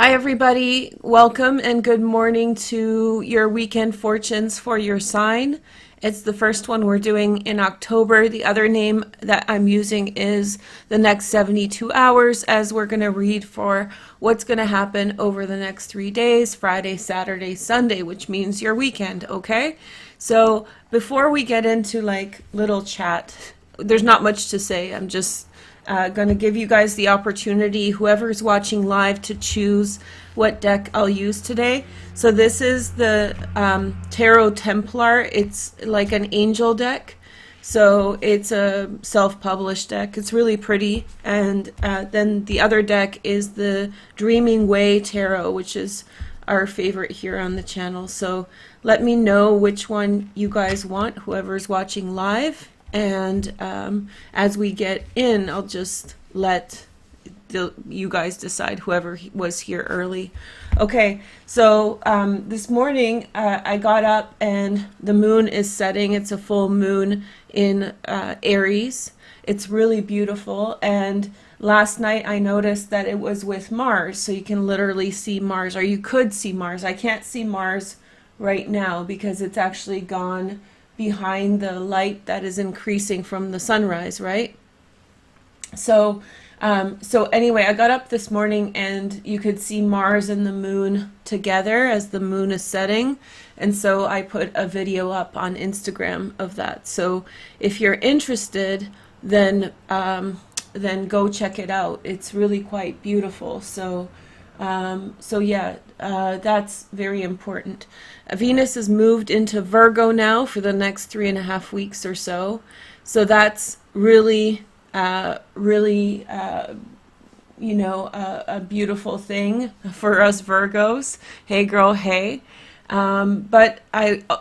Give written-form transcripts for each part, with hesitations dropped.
Hi, everybody. Welcome and good morning to your weekend fortunes for your sign. It's the first one we're doing in October. The other name that I'm using is the next 72 hours, as we're going to read for what's going to happen over the next 3 days, Friday, Saturday, Sunday, which means your weekend, okay? So before we get into like little chat, there's not much to say. I'm just going to give you guys the opportunity, whoever's watching live, to choose what deck I'll use today. So this is the Tarot Templar. It's like an angel deck. So it's a self-published deck. It's really pretty. And then the other deck is the Dreaming Way Tarot, which is our favorite here on the channel. So let me know which one you guys want, whoever's watching live. And as we get in, I'll just let you guys decide, whoever was here early. Okay, so this morning I got up and the moon is setting. It's a full moon in Aries. It's really beautiful. And last night I noticed that it was with Mars, so you can literally see Mars, or you could see Mars. I can't see Mars right now because it's actually gone behind the light that is increasing from the sunrise, right? So anyway, I got up this morning and you could see Mars and the moon together as the moon is setting. And so I put a video up on Instagram of that. So if you're interested, then go check it out. It's really quite beautiful. So yeah, that's very important. Venus has moved into Virgo now for the next 3.5 weeks or so. So that's really, a beautiful thing for us Virgos. Hey girl, hey. But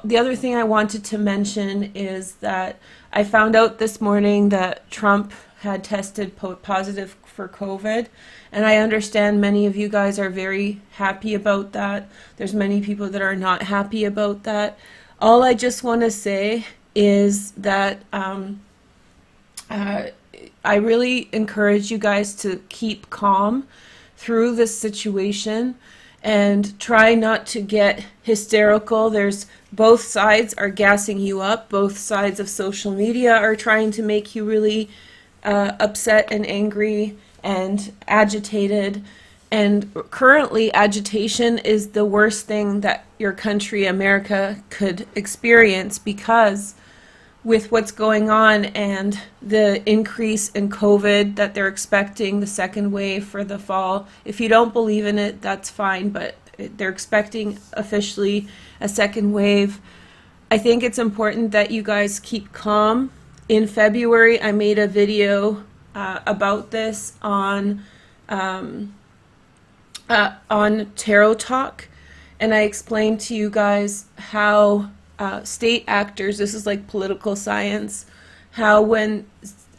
the other thing I wanted to mention is that I found out this morning that Trump had tested positive for COVID. And I understand many of you guys are very happy about that. There's many people that are not happy about that. All I just want to say is that I really encourage you guys to keep calm through this situation and try not to get hysterical. Both sides are gassing you up. Both sides of social media are trying to make you really upset and angry and agitated. And currently agitation is the worst thing that your country, America, could experience, because with what's going on and the increase in COVID that they're expecting, the second wave for the fall, if you don't believe in it, that's fine, but they're expecting officially a second wave. I think it's important that you guys keep calm. In February, I made a video about this on Tarot Talk, and I explained to you guys how state actors, this is like political science, how when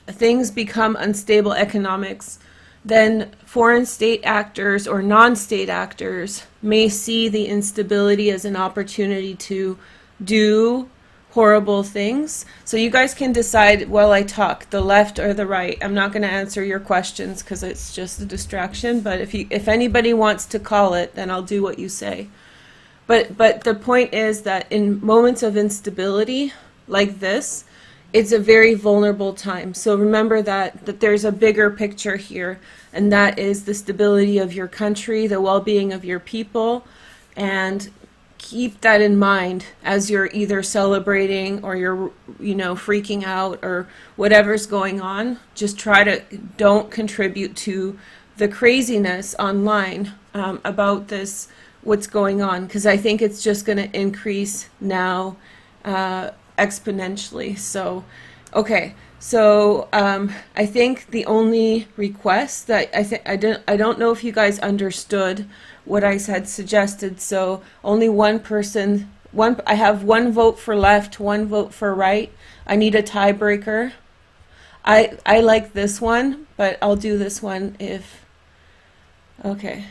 things become unstable economics, then foreign state actors or non-state actors may see the instability as an opportunity to do horrible things. So you guys can decide while I talk, the left or the right. I'm not going to answer your questions because it's just a distraction, but if anybody wants to call it, then I'll do what you say. But the point is that in moments of instability like this, it's a very vulnerable time. So remember that there's a bigger picture here, and that is the stability of your country, the well-being of your people, and keep that in mind as you're either celebrating or you're, freaking out or whatever's going on. Just don't contribute to the craziness online about this, what's going on, because I think it's just going to increase now exponentially. So, okay. So I think the only request that I don't know if you guys understood what I had suggested. So only one person, I have one vote for left, one vote for right. I need a tiebreaker. I like this one, but I'll do this one if, okay.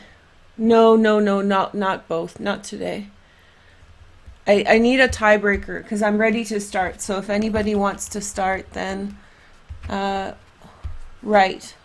No, not both, not today. I need a tiebreaker because I'm ready to start. So if anybody wants to start, then right.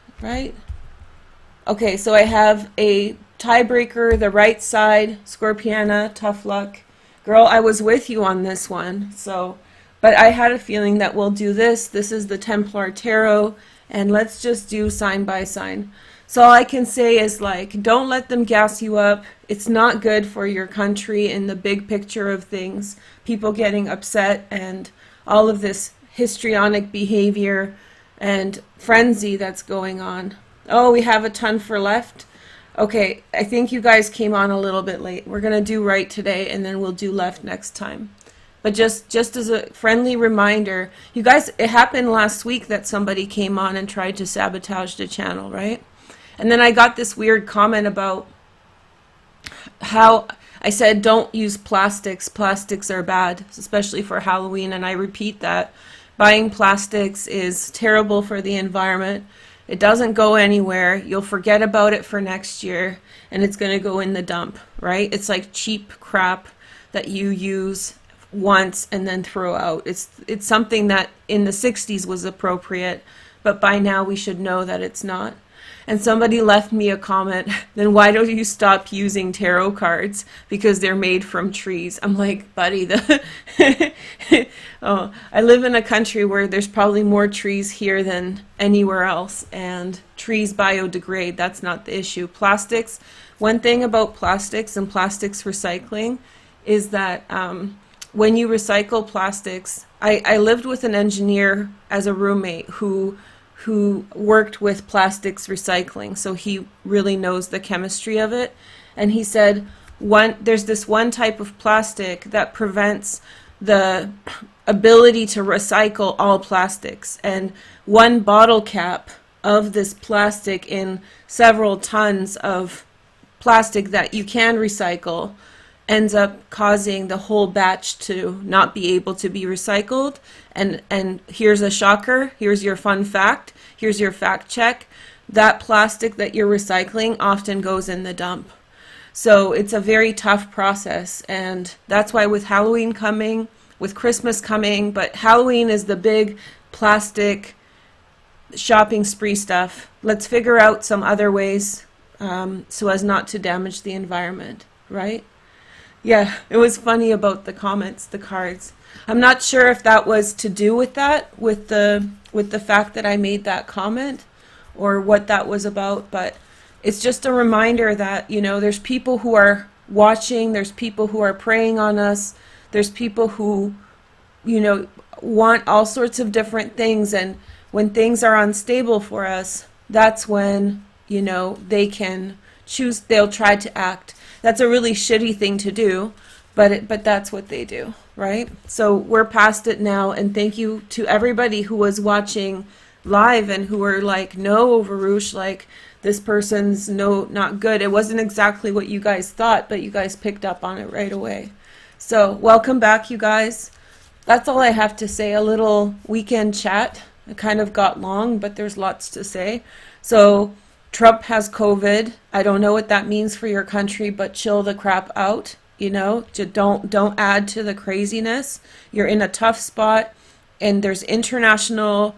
Okay, so I have a tiebreaker, the right side, Scorpiana, tough luck. Girl, I was with you on this one. So, but I had a feeling that we'll do this. This is the Templar Tarot, and let's just do sign by sign. So all I can say is, like, don't let them gas you up. It's not good for your country in the big picture of things. People getting upset and all of this histrionic behavior and frenzy that's going on. Oh, we have a ton for left. Okay, I think you guys came on a little bit late. We're going to do right today, and then we'll do left next time. But just as a friendly reminder, you guys, it happened last week that somebody came on and tried to sabotage the channel, right? And then I got this weird comment about how I said don't use plastics. Plastics are bad, especially for Halloween, and I repeat that. Buying plastics is terrible for the environment. It doesn't go anywhere. You'll forget about it for next year, and it's going to go in the dump, right? It's like cheap crap that you use once and then throw out. It's something that in the 60s was appropriate, but by now we should know that it's not. And somebody left me a comment, then why don't you stop using tarot cards? Because they're made from trees. I'm like, buddy, oh, I live in a country where there's probably more trees here than anywhere else, and trees biodegrade. That's not the issue. Plastics, one thing about plastics and plastics recycling is that when you recycle plastics, I lived with an engineer as a roommate who worked with plastics recycling, so he really knows the chemistry of it. And he said there's this one type of plastic that prevents the ability to recycle all plastics, and one bottle cap of this plastic in several tons of plastic that you can recycle ends up causing the whole batch to not be able to be recycled. And here's a shocker, here's your fun fact, here's your fact check. That plastic that you're recycling often goes in the dump. So it's a very tough process, and that's why with Halloween coming, with Christmas coming, but Halloween is the big plastic shopping spree stuff. Let's figure out some other ways so as not to damage the environment, right? Yeah, it was funny about the comments, the cards. I'm not sure if that was to do with that, with the fact that I made that comment, or what that was about, but it's just a reminder that, you know, there's people who are watching, there's people who are preying on us, there's people who, you know, want all sorts of different things, and when things are unstable for us, that's when, you know, they can choose, they'll try to act. That's a really shitty thing to do, but that's what they do, right? So we're past it now, and thank you to everybody who was watching live and who were like, no, Veroosh, like, this person's not good. It wasn't exactly what you guys thought, but you guys picked up on it right away. So welcome back, you guys. That's all I have to say. A little weekend chat. It kind of got long, but there's lots to say. So Trump has COVID. I don't know what that means for your country, but chill the crap out. You know, don't add to the craziness. You're in a tough spot, and there's international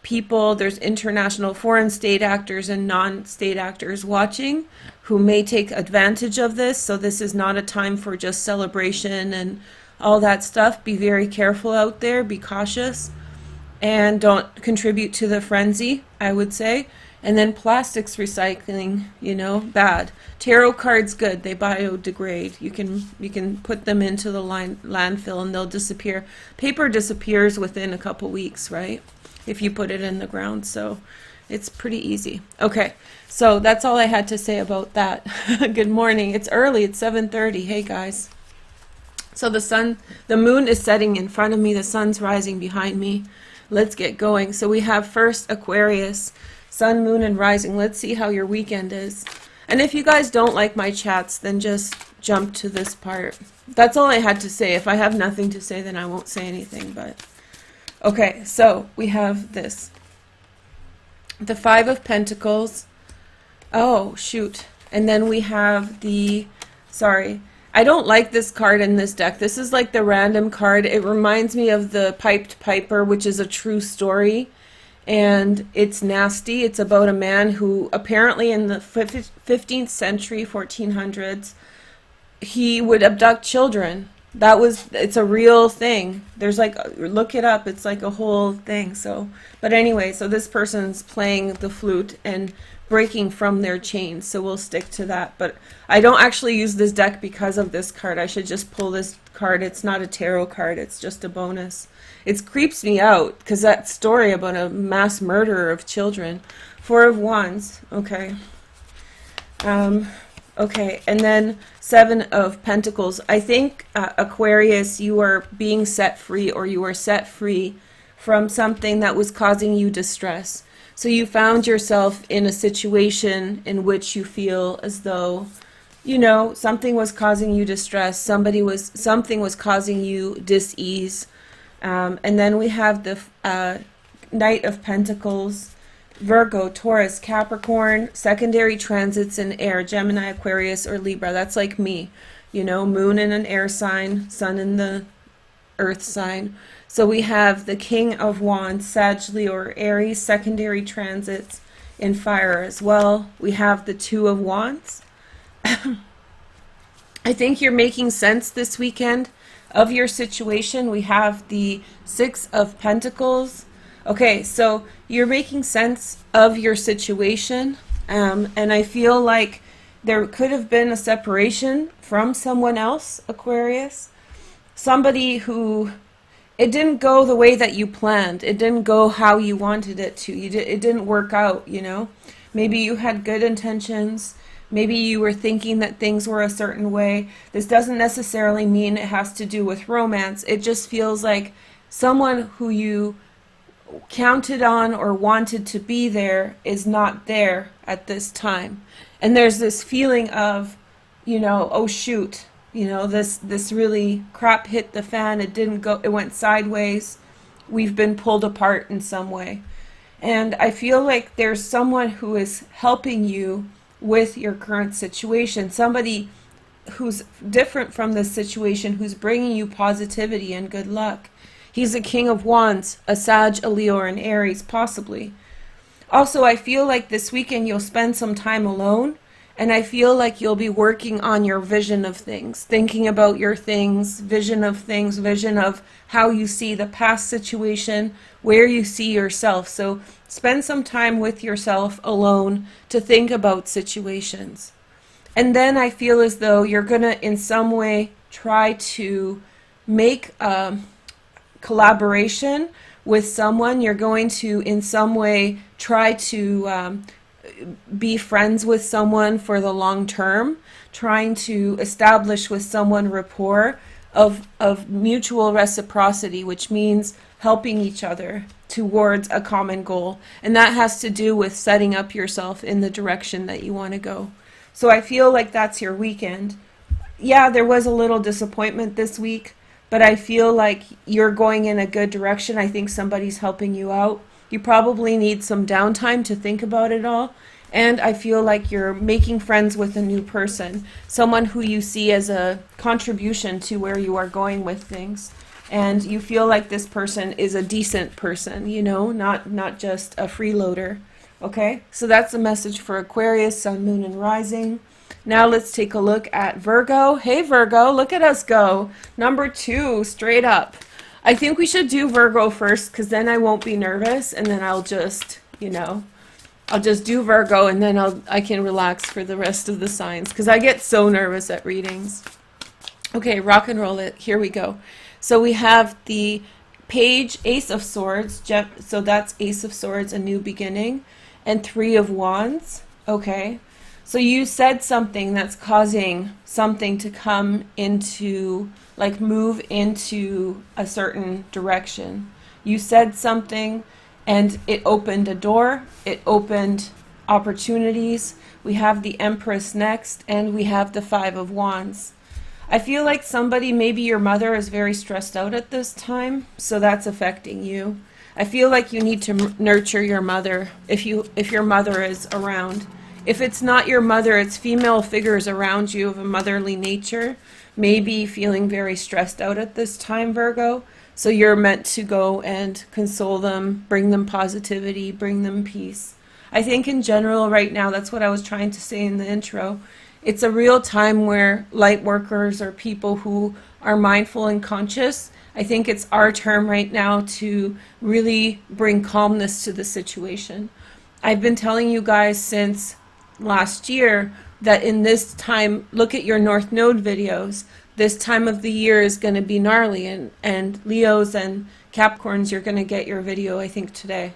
people, there's international foreign state actors and non-state actors watching who may take advantage of this. So this is not a time for just celebration and all that stuff. Be very careful out there, be cautious, and don't contribute to the frenzy, I would say. And then plastics recycling, you know, bad. Tarot cards, good. They biodegrade. You can put them into the landfill and they'll disappear. Paper disappears within a couple weeks, right? If you put it in the ground. So it's pretty easy. Okay, so that's all I had to say about that. Good morning. It's early. It's 7:30. Hey, guys. So the moon is setting in front of me. The sun's rising behind me. Let's get going. So we have first Aquarius. Sun, moon, and rising. Let's see how your weekend is. And if you guys don't like my chats, then just jump to this part. That's all I had to say. If I have nothing to say, then I won't say anything. But okay, so we have this. The Five of Pentacles. Oh, shoot. And then we have the, sorry, I don't like this card in this deck. This is like the random card. It reminds me of the Piped Piper, which is a true story. and it's nasty. It's about a man who apparently in the 15th century, 1400s, he would abduct children. It's a real thing. There's like, look it up. It's like a whole thing. So, but anyway, so this person's playing the flute and breaking from their chains. So we'll stick to that. But I don't actually use this deck because of this card. I should just pull this card. It's not a tarot card. It's just a bonus. It creeps me out because that story about a mass murderer of children. Four of Wands. Okay. Okay, and then Seven of Pentacles. I think, Aquarius, you are being set free, or you are set free from something that was causing you distress. So you found yourself in a situation in which you feel as though, you know, something was causing you distress, something was causing you dis-ease. And then we have the Knight of Pentacles. Virgo, Taurus, Capricorn, secondary transits in air, Gemini, Aquarius, or Libra. That's like me, you know, moon in an air sign, sun in the earth sign. So we have the King of Wands, Sag, Leo, or Aries, secondary transits in fire as well. We have the Two of Wands. I think you're making sense this weekend of your situation. We have the Six of Pentacles. Okay, so you're making sense of your situation, and I feel like there could have been a separation from someone else, Aquarius. Somebody who, it didn't go the way that you planned. It didn't go how you wanted it to. It didn't work out, you know. Maybe you had good intentions. Maybe you were thinking that things were a certain way. This doesn't necessarily mean it has to do with romance. It just feels like someone who you counted on or wanted to be there is not there at this time. And there's this feeling of, you know, oh shoot, you know, this really crap hit the fan. It didn't go, it went sideways. We've been pulled apart in some way. And I feel like there's someone who is helping you with your current situation. Somebody who's different from this situation, who's bringing you positivity and good luck. He's a King of Wands, a Sag, a Leo, or an Aries, possibly. Also, I feel like this weekend you'll spend some time alone, and I feel like you'll be working on your vision of things, thinking about your things, vision of things, vision of how you see the past situation, where you see yourself. So spend some time with yourself alone to think about situations. And then I feel as though you're going to, in some way, try to make collaboration with someone. You're going to in some way try to be friends with someone for the long term, trying to establish with someone rapport of mutual reciprocity, which means helping each other towards a common goal. And that has to do with setting up yourself in the direction that you want to go. So I feel like that's your weekend. Yeah, there was a little disappointment this week, but I feel like you're going in a good direction. I think somebody's helping you out. You probably need some downtime to think about it all. And I feel like you're making friends with a new person, someone who you see as a contribution to where you are going with things. And you feel like this person is a decent person, you know, not just a freeloader. Okay, so that's the message for Aquarius, Sun, Moon, and Rising. Now let's take a look at Virgo. Hey Virgo, look at us go. Number 2, straight up. I think we should do Virgo first, because then I won't be nervous, and then I'll just, you know, I'll just do Virgo, and then I can relax for the rest of the signs, because I get so nervous at readings. Okay, rock and roll it. Here we go. So we have the Page, Ace of Swords. So that's Ace of Swords, a new beginning, and 3 of Wands. Okay. So you said something that's causing something to come into, like move into a certain direction. You said something and it opened a door, it opened opportunities. We have the Empress next, and we have the 5 of Wands. I feel like somebody, maybe your mother, is very stressed out at this time, so that's affecting you. I feel like you need to nurture your mother if your mother is around. If it's not your mother, it's female figures around you of a motherly nature, maybe feeling very stressed out at this time, Virgo. So you're meant to go and console them, bring them positivity, bring them peace. I think in general right now, that's what I was trying to say in the intro. It's a real time where light workers or people who are mindful and conscious, I think it's our turn right now to really bring calmness to the situation. I've been telling you guys since last year that in this time, look at your North Node videos. This time of the year is going to be gnarly, and Leos and Capricorns, you're going to get your video, I think, today.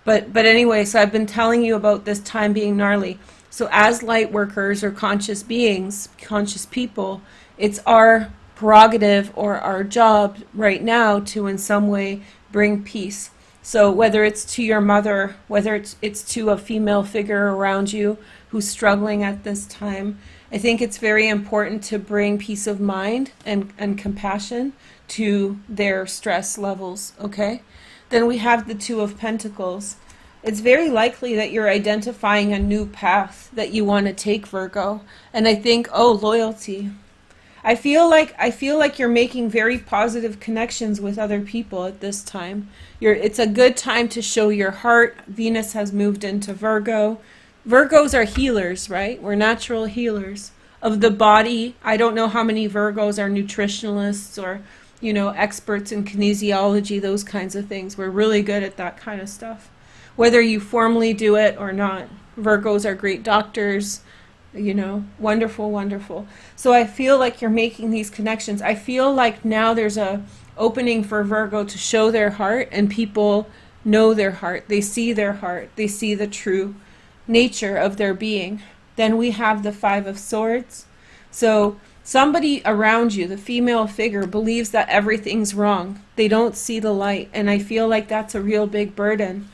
But anyway, so I've been telling you about this time being gnarly. So as light workers or conscious beings, conscious people, it's our prerogative or our job right now to in some way bring peace. So whether it's to your mother, whether it's to a female figure around you who's struggling at this time, I think it's very important to bring peace of mind and compassion to their stress levels, okay? Then we have the Two of Pentacles. It's very likely that you're identifying a new path that you want to take, Virgo. And I think, oh, loyalty. I feel like you're making very positive connections with other people at this time. It's a good time to show your heart. Venus has moved into Virgo. Virgos are healers, right? We're natural healers of the body. I don't know how many Virgos are nutritionalists or, you know, experts in kinesiology, those kinds of things. We're really good at that kind of stuff. Whether you formally do it or not. Virgos are great doctors, you know, wonderful, wonderful. So I feel like you're making these connections. I feel like now there's a opening for Virgo to show their heart, and people know their heart. They see their heart. They see the true nature of their being. Then we have the Five of Swords. So somebody around you, the female figure, believes that everything's wrong. They don't see the light, and I feel like that's a real big burden.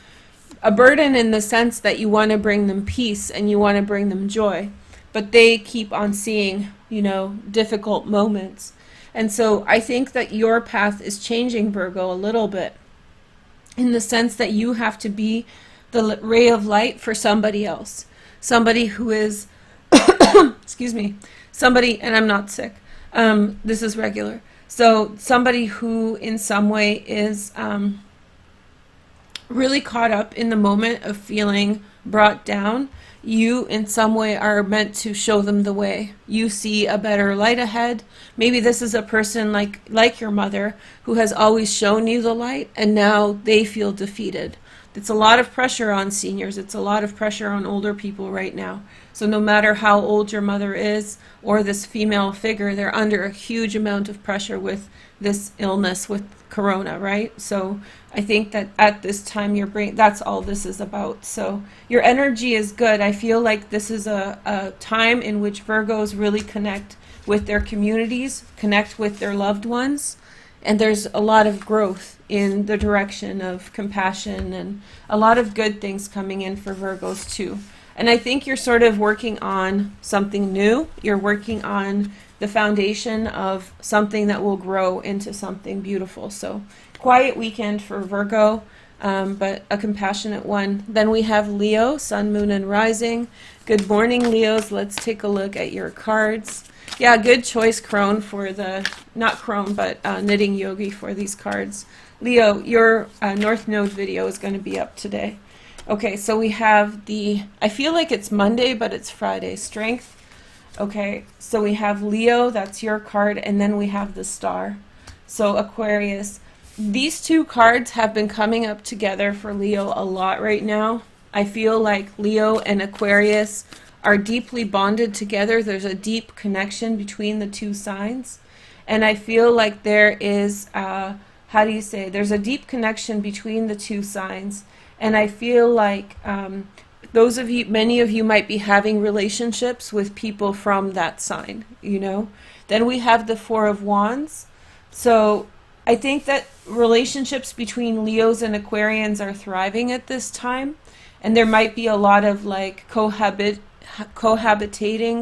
A burden in the sense that you want to bring them peace and you want to bring them joy, but they keep on seeing, you know, difficult moments. And so I think that your path is changing, Virgo, a little bit, in the sense that you have to be the ray of light for somebody else. Somebody who is, excuse me, somebody, and I'm not sick, this is regular. So somebody who in some way is really caught up in the moment of feeling brought down, you in some way are meant to show them the way. You see a better light ahead. Maybe this is a person like your mother who has always shown you the light, and now they feel defeated. It's a lot of pressure on seniors. It's a lot of pressure on older people right now. So no matter how old your mother is or this female figure, they're under a huge amount of pressure with this illness, with corona, right? So I think that at this time your brain, that's all this is about. So your energy is good. I feel like this is a time in which Virgos really connect with their communities, connect with their loved ones, and there's a lot of growth in the direction of compassion and a lot of good things coming in for Virgos too. And I think you're sort of working on something new. You're working on the foundation of something that will grow into something beautiful. So quiet weekend for Virgo, but a compassionate one. Then we have Leo, Sun, Moon, and Rising. Good morning, Leos. Let's take a look at your cards. Yeah, good choice, Crone, for the, not Crone, but Knitting Yogi for these cards. Leo, your North Node video is going to be up today. Okay, so we have the, I feel like it's Monday, but it's Friday, Strength. Okay, so we have Leo, that's your card, and then we have the Star. So Aquarius. These two cards have been coming up together for Leo a lot right now. I feel like Leo and Aquarius are deeply bonded together. There's a deep connection between the two signs. And I feel like there is, how do you say, there's a deep connection between the two signs. And I feel like those of you, many of you might be having relationships with people from that sign, you know. Then we have the Four of Wands. So I think that relationships between Leos and Aquarians are thriving at this time. And there might be a lot of like cohabitating,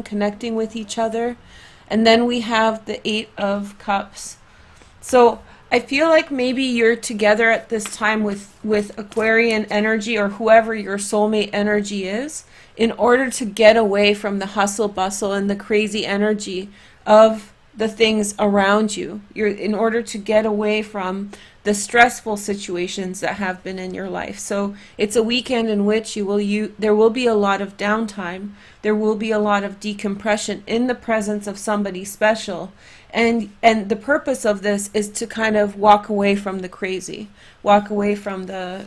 connecting with each other. And then we have the Eight of Cups. So I feel like maybe you're together at this time with Aquarian energy or whoever your soulmate energy is in order to get away from the hustle bustle and the crazy energy of the things around you. In order to get away from the stressful situations that have been in your life. So it's a weekend in which there will be a lot of downtime. There will be a lot of decompression in the presence of somebody special. And the purpose of this is to kind of walk away from the crazy, walk away from the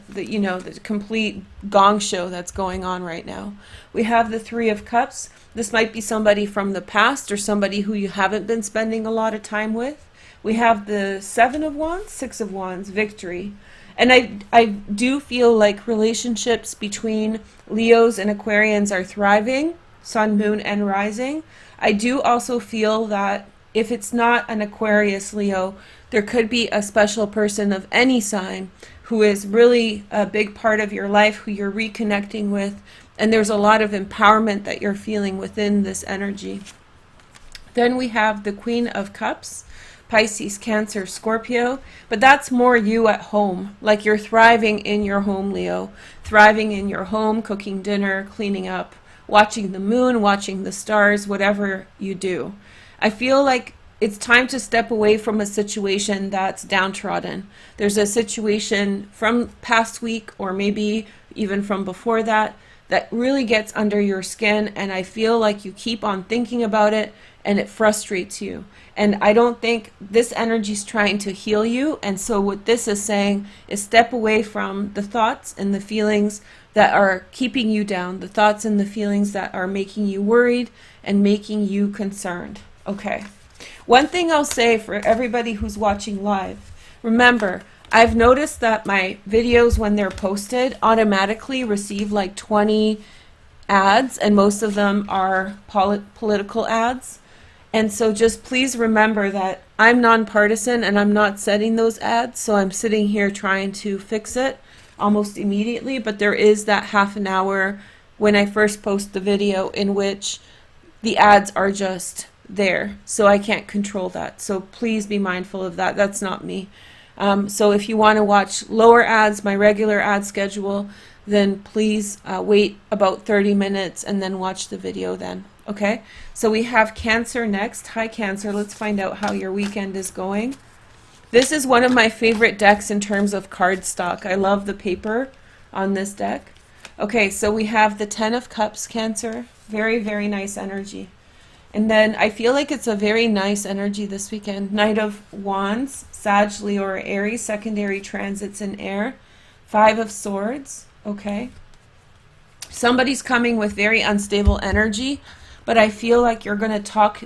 complete gong show that's going on right now. We have the Three of Cups. This might be somebody from the past or somebody who you haven't been spending a lot of time with. We have the Seven of Wands, Six of Wands, victory. And I do feel like relationships between Leos and Aquarians are thriving, sun, moon, and rising. I do also feel that if it's not an Aquarius Leo, there could be a special person of any sign who is really a big part of your life, who you're reconnecting with, and there's a lot of empowerment that you're feeling within this energy. Then we have the Queen of Cups, Pisces, Cancer, Scorpio, but that's more you at home, like you're thriving in your home, Leo, thriving in your home, cooking dinner, cleaning up, watching the moon, watching the stars, whatever you do. I feel like it's time to step away from a situation that's downtrodden. There's a situation from past week or maybe even from before that really gets under your skin, and I feel like you keep on thinking about it and it frustrates you. And I don't think this energy is trying to heal you, and so what this is saying is step away from the thoughts and the feelings that are keeping you down, the thoughts and the feelings that are making you worried and making you concerned. Okay. One thing I'll say for everybody who's watching live, remember, I've noticed that my videos, when they're posted, automatically receive like 20 ads, and most of them are political ads. And so just please remember that I'm nonpartisan and I'm not setting those ads, so I'm sitting here trying to fix it almost immediately, but there is that half an hour when I first post the video in which the ads are just there, so I can't control that. So please be mindful of that. That's not me. So if you want to watch lower ads, my regular ad schedule, then please wait about 30 minutes and then watch the video then. Okay, so we have Cancer next. Hi Cancer, let's find out how your weekend is going. This is one of my favorite decks in terms of card stock. I love the paper on this deck. Okay, so we have the Ten of Cups, Cancer. Very, very nice energy. And then I feel like it's a very nice energy this weekend. Knight of Wands, Sag, Leo, or Aries, secondary transits in air. Five of Swords, okay. Somebody's coming with very unstable energy, but I feel like you're going to talk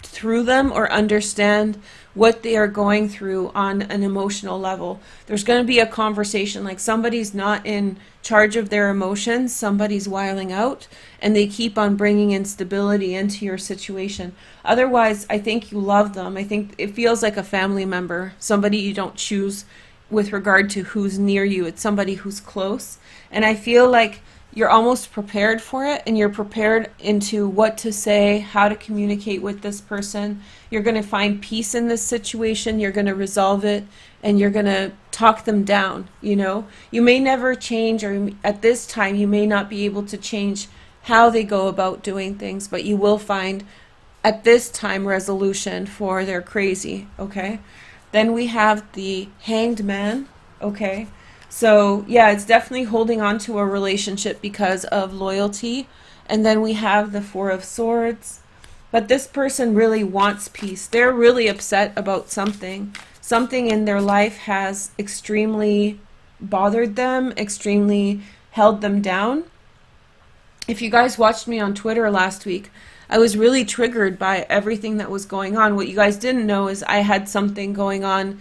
through them or understand what they are going through on an emotional level. There's going to be a conversation, like somebody's not in charge of their emotions, somebody's wiling out, and they keep on bringing instability into your situation. Otherwise, I think you love them. I think it feels like a family member, somebody you don't choose with regard to who's near you. It's somebody who's close. And I feel like you're almost prepared for it, and you're prepared into what to say, how to communicate with this person. You're going to find peace in this situation. You're going to resolve it, and you're going to talk them down, you know. You may never change, or at this time you may not be able to change how they go about doing things, but you will find at this time resolution for their crazy, okay? Then we have the Hanged Man, okay? So yeah, it's definitely holding on to a relationship because of loyalty. And then we have the Four of Swords. But this person really wants peace. They're really upset about something. Something in their life has extremely bothered them, extremely held them down. If you guys watched me on Twitter last week, I was really triggered by everything that was going on. What you guys didn't know is I had something going on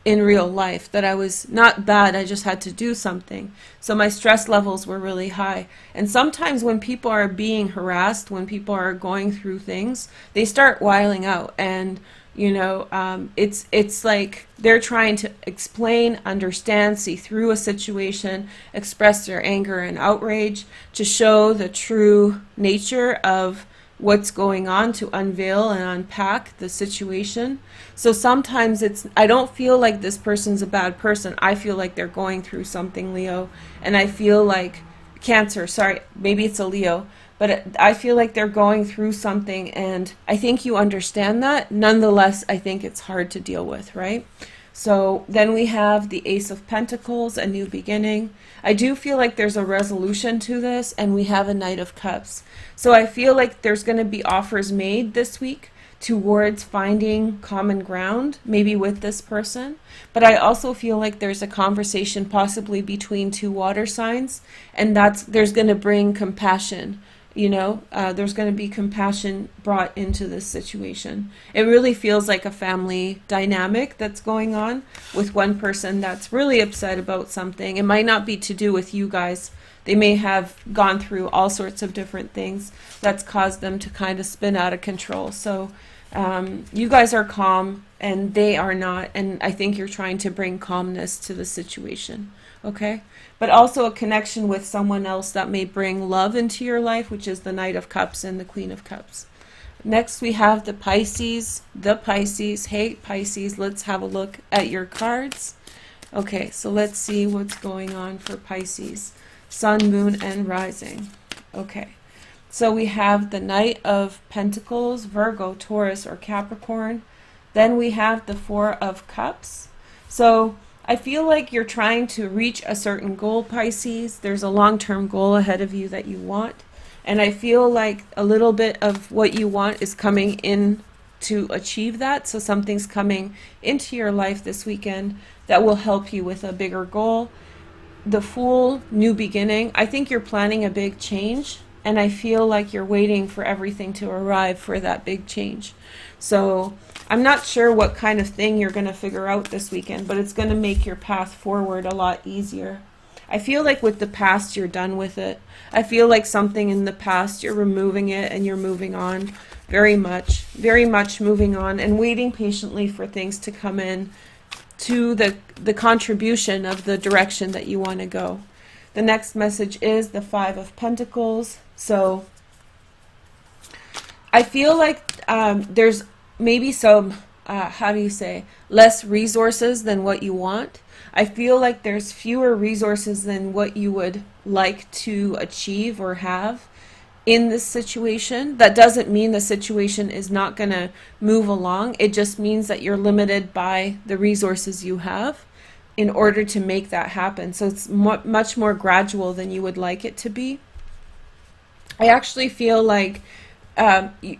in real life that I was not bad, I just had to do something. So my stress levels were really high. And sometimes when people are being harassed, when people are going through things, they start wiling out. And you know, it's like they're trying to explain, understand, see through a situation, express their anger and outrage, to show the true nature of what's going on, to unveil and unpack the situation. So sometimes I don't feel like this person's a bad person. I feel like they're going through something, Leo. And I feel like Cancer, sorry, maybe it's a Leo, but I feel like they're going through something, and I think you understand that. Nonetheless, I think it's hard to deal with, right? So then we have the Ace of Pentacles, a new beginning. I do feel like there's a resolution to this, and we have a Knight of Cups. So I feel like there's going to be offers made this week towards finding common ground, maybe with this person. But I also feel like there's a conversation possibly between two water signs, and there's going to bring compassion. You know, there's going to be compassion brought into this situation. It really feels like a family dynamic that's going on with one person that's really upset about something. It might not be to do with you guys. They may have gone through all sorts of different things that's caused them to kind of spin out of control. So you guys are calm and they are not. And I think you're trying to bring calmness to the situation. Okay? But also a connection with someone else that may bring love into your life, which is the Knight of Cups and the Queen of Cups. Next, we have the Pisces. The Pisces. Hey, Pisces, let's have a look at your cards. Okay, so let's see what's going on for Pisces. Sun, Moon, and Rising. Okay, so we have the Knight of Pentacles, Virgo, Taurus, or Capricorn. Then we have the Four of Cups. So I feel like you're trying to reach a certain goal, Pisces. There's a long-term goal ahead of you that you want. And I feel like a little bit of what you want is coming in to achieve that. So something's coming into your life this weekend that will help you with a bigger goal. The Fool, new beginning. I think you're planning a big change. And I feel like you're waiting for everything to arrive for that big change. So I'm not sure what kind of thing you're going to figure out this weekend, but it's going to make your path forward a lot easier. I feel like with the past, you're done with it. I feel like something in the past, you're removing it and you're moving on. Very much moving on and waiting patiently for things to come in to the contribution of the direction that you want to go. The next message is the Five of Pentacles. So I feel like there's maybe some, less resources than what you want. I feel like there's fewer resources than what you would like to achieve or have in this situation. That doesn't mean the situation is not going to move along. It just means that you're limited by the resources you have in order to make that happen. So it's much more gradual than you would like it to be. I actually feel like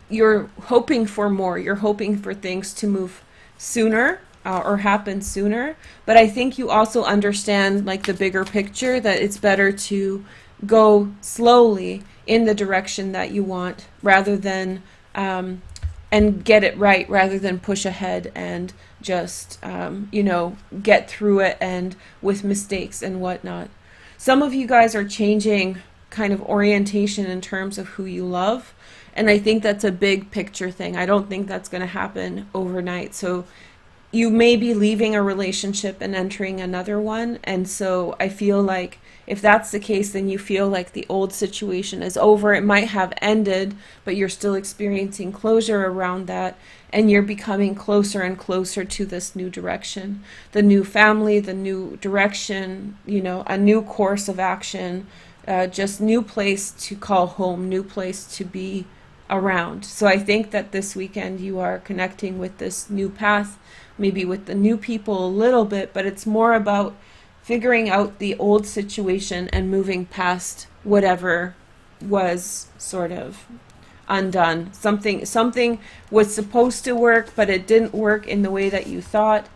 you're hoping for more. You're hoping for things to move sooner or happen sooner. But I think you also understand like the bigger picture, that it's better to go slowly in the direction that you want rather than and get it right rather than push ahead and just get through it and with mistakes and whatnot. Some of you guys are changing kind of orientation in terms of who you love, and I think that's a big picture thing. I don't think that's going to happen overnight. So you may be leaving a relationship and entering another one, and so I feel like if that's the case, then you feel like the old situation is over. It might have ended, but you're still experiencing closure around that, and you're becoming closer and closer to this new direction, the new family, the new direction, a new course of action, just new place to call home, new place to be around. So I think that this weekend you are connecting with this new path, maybe with the new people a little bit, but it's more about figuring out the old situation and moving past whatever was sort of undone. Something was supposed to work, but it didn't work in the way that you thought.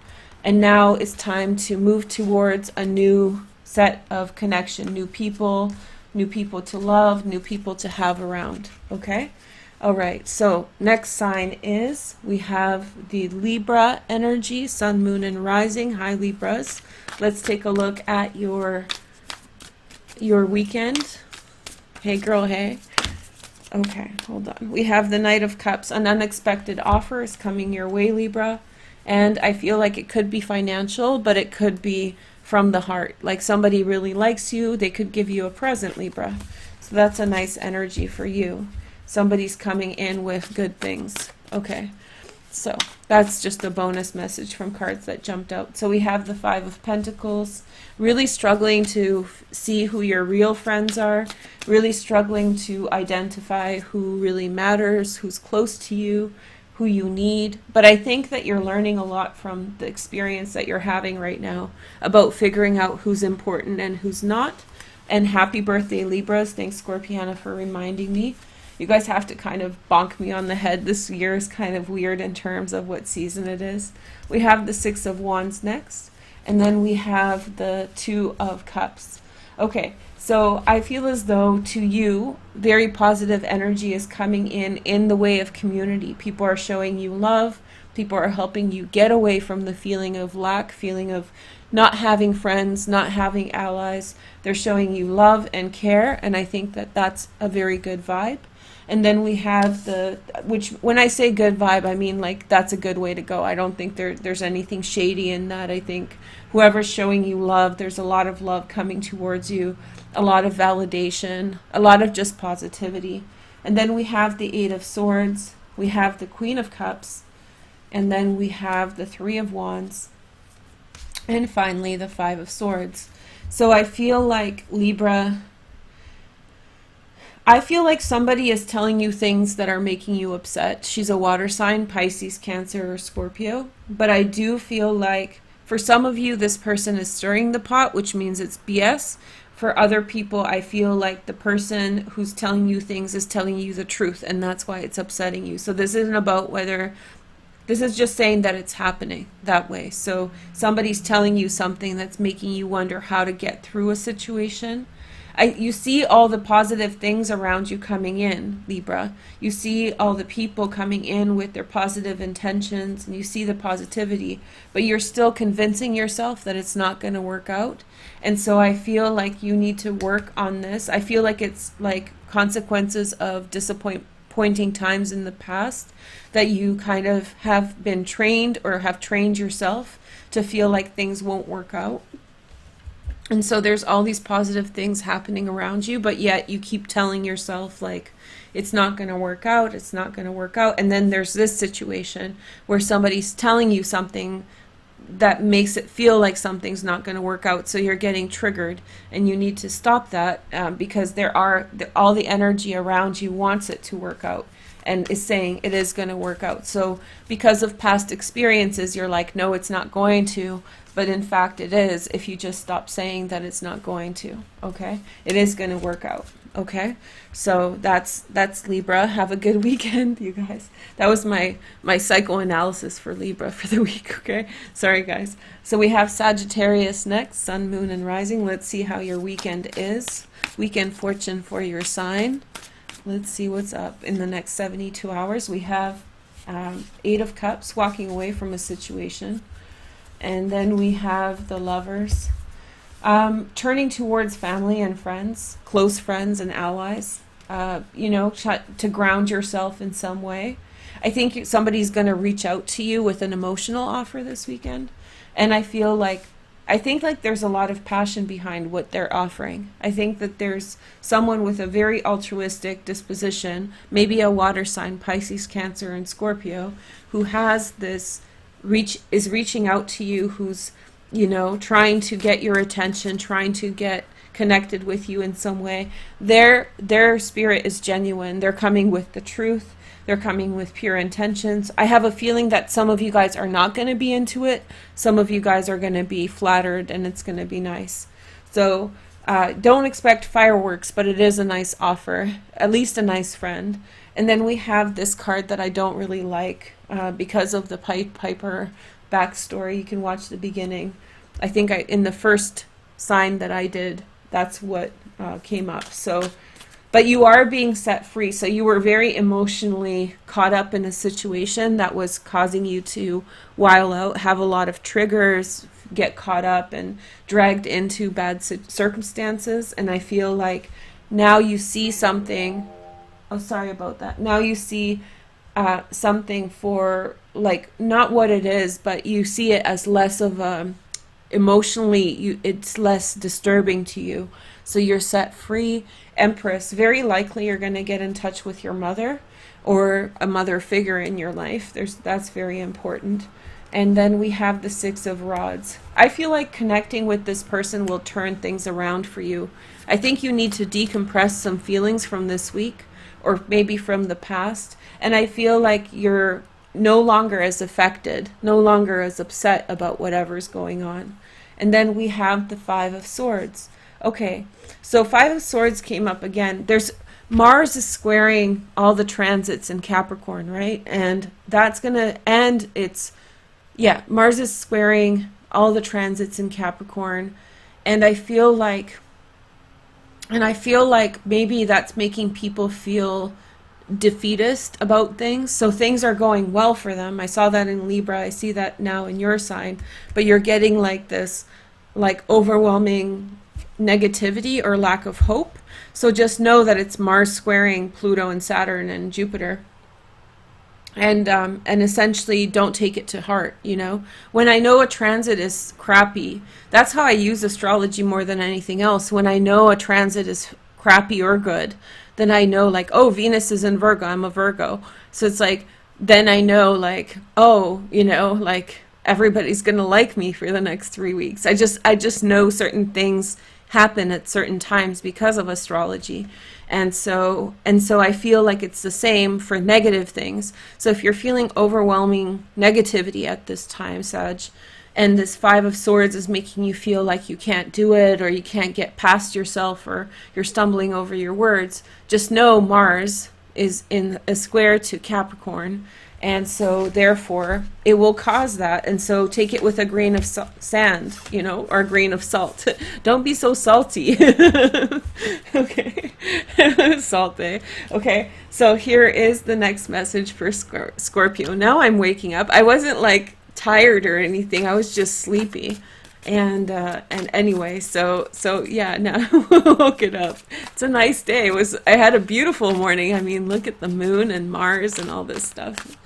And now it's time to move towards a new set of connection, new people to love, new people to have around. Okay? All right, so next sign is we have the Libra energy, Sun, Moon, and Rising. Hi, Libras. Let's take a look at your weekend. Hey, girl, hey. Okay, hold on. We have the Knight of Cups. An unexpected offer is coming your way, Libra. And I feel like it could be financial, but it could be from the heart. Like somebody really likes you. They could give you a present, Libra. So that's a nice energy for you. Somebody's coming in with good things. Okay. So that's just a bonus message from cards that jumped out. So we have the Five of Pentacles, really struggling to see who your real friends are, really struggling to identify who really matters, who's close to you, who you need. But I think that you're learning a lot from the experience that you're having right now about figuring out who's important and who's not. And happy birthday, Libras. Thanks, Scorpiana, for reminding me. You guys have to kind of bonk me on the head. This year is kind of weird in terms of what season it is. We have the Six of Wands next, and then we have the Two of Cups. Okay, so I feel as though to you, very positive energy is coming in the way of community. People are showing you love. People are helping you get away from the feeling of lack, feeling of not having friends, not having allies. They're showing you love and care, and I think that that's a very good vibe. And then we have which when I say good vibe, I mean like that's a good way to go. I don't think there's anything shady in that. I think whoever's showing you love, there's a lot of love coming towards you, a lot of validation, a lot of just positivity. And then we have the Eight of Swords, we have the Queen of Cups, and then we have the Three of Wands, and finally the Five of Swords. So I feel like Libra, I feel like somebody is telling you things that are making you upset. She's a water sign, Pisces, Cancer, or Scorpio. But I do feel like for some of you, this person is stirring the pot, which means it's BS. For other people, I feel like the person who's telling you things is telling you the truth, and that's why it's upsetting you. So this isn't about whether, this is just saying that it's happening that way. So somebody's telling you something that's making you wonder how to get through a situation. You see all the positive things around you coming in, Libra. You see all the people coming in with their positive intentions, and you see the positivity, but you're still convincing yourself that it's not going to work out. And so I feel like you need to work on this. I feel like it's like consequences of disappointing times in the past that you kind of have been trained or have trained yourself to feel like things won't work out. And so there's all these positive things happening around you, but yet you keep telling yourself like it's not going to work out, it's not going to work out. And then there's this situation where somebody's telling you something that makes it feel like something's not going to work out. So you're getting triggered, and you need to stop that because all the energy around you wants it to work out and is saying it is going to work out. So because of past experiences, you're like, no, it's not going to. But in fact, it is, if you just stop saying that it's not going to, okay? It is going to work out, okay? So that's Libra. Have a good weekend, you guys. That was my psychoanalysis for Libra for the week, okay? Sorry, guys. So we have Sagittarius next, Sun, Moon, and Rising. Let's see how your weekend is. Weekend fortune for your sign. Let's see what's up in the next 72 hours. We have Eight of Cups, walking away from a situation. And then we have the Lovers, turning towards family and friends, close friends and allies, to ground yourself in some way. I think somebody's going to reach out to you with an emotional offer this weekend. And I think like there's a lot of passion behind what they're offering. I think that there's someone with a very altruistic disposition, maybe a water sign, Pisces, Cancer, and Scorpio, who has this is reaching out to you, who's trying to get your attention, trying to get connected with you in some way. Their spirit is genuine. They're coming with the truth. They're coming with pure intentions. I have a feeling that some of you guys are not going to be into it. Some of you guys are going to be flattered, and it's going to be nice. So don't expect fireworks, but it is a nice offer, at least a nice friend. And then we have this card that I don't really like because of the Pied Piper backstory. You can watch the beginning. I think in the first sign that I did, that's what came up. So, but you are being set free. So you were very emotionally caught up in a situation that was causing you to while out, have a lot of triggers, get caught up and dragged into bad circumstances. And I feel like now you see something. Oh, sorry about that. Now you see something for like not what it is, but you see it as less of a emotionally, it's less disturbing to you. So you're set free. Empress, very likely you're going to get in touch with your mother or a mother figure in your life. That's very important. And then we have the Six of Rods. I feel like connecting with this person will turn things around for you. I think you need to decompress some feelings from this week or maybe from the past. And I feel like you're no longer as affected, no longer as upset about whatever's going on. And then we have the Five of Swords. Okay, so Five of Swords came up again. Mars is squaring all the transits in Capricorn, right? And that's going to end Mars is squaring all the transits in Capricorn. And I feel like maybe that's making people feel defeatist about things. So things are going well for them. I saw that in Libra. I see that now in your sign. But you're getting like this overwhelming negativity or lack of hope. So just know that it's Mars squaring Pluto and Saturn and Jupiter. And essentially don't take it to heart, When I know a transit is crappy, that's how I use astrology more than anything else. When I know a transit is crappy or good, then I know Venus is in Virgo, I'm a Virgo. So it's then I know everybody's going to like me for the next 3 weeks. I just know certain things happen at certain times because of astrology. And so I feel like it's the same for negative things. So if you're feeling overwhelming negativity at this time, Sag, and this Five of Swords is making you feel like you can't do it or you can't get past yourself or you're stumbling over your words, just know Mars is in a square to Capricorn. And so therefore it will cause that. And so take it with a grain of sand, or a grain of salt. Don't be so salty. Okay. Salt, eh? Okay. So here is the next message for Scorpio. Now I'm waking up. I wasn't tired or anything. I was just sleepy. And anyway, so yeah, now I woke it up. It's a nice day. I had a beautiful morning. I mean, look at the moon and Mars and all this stuff.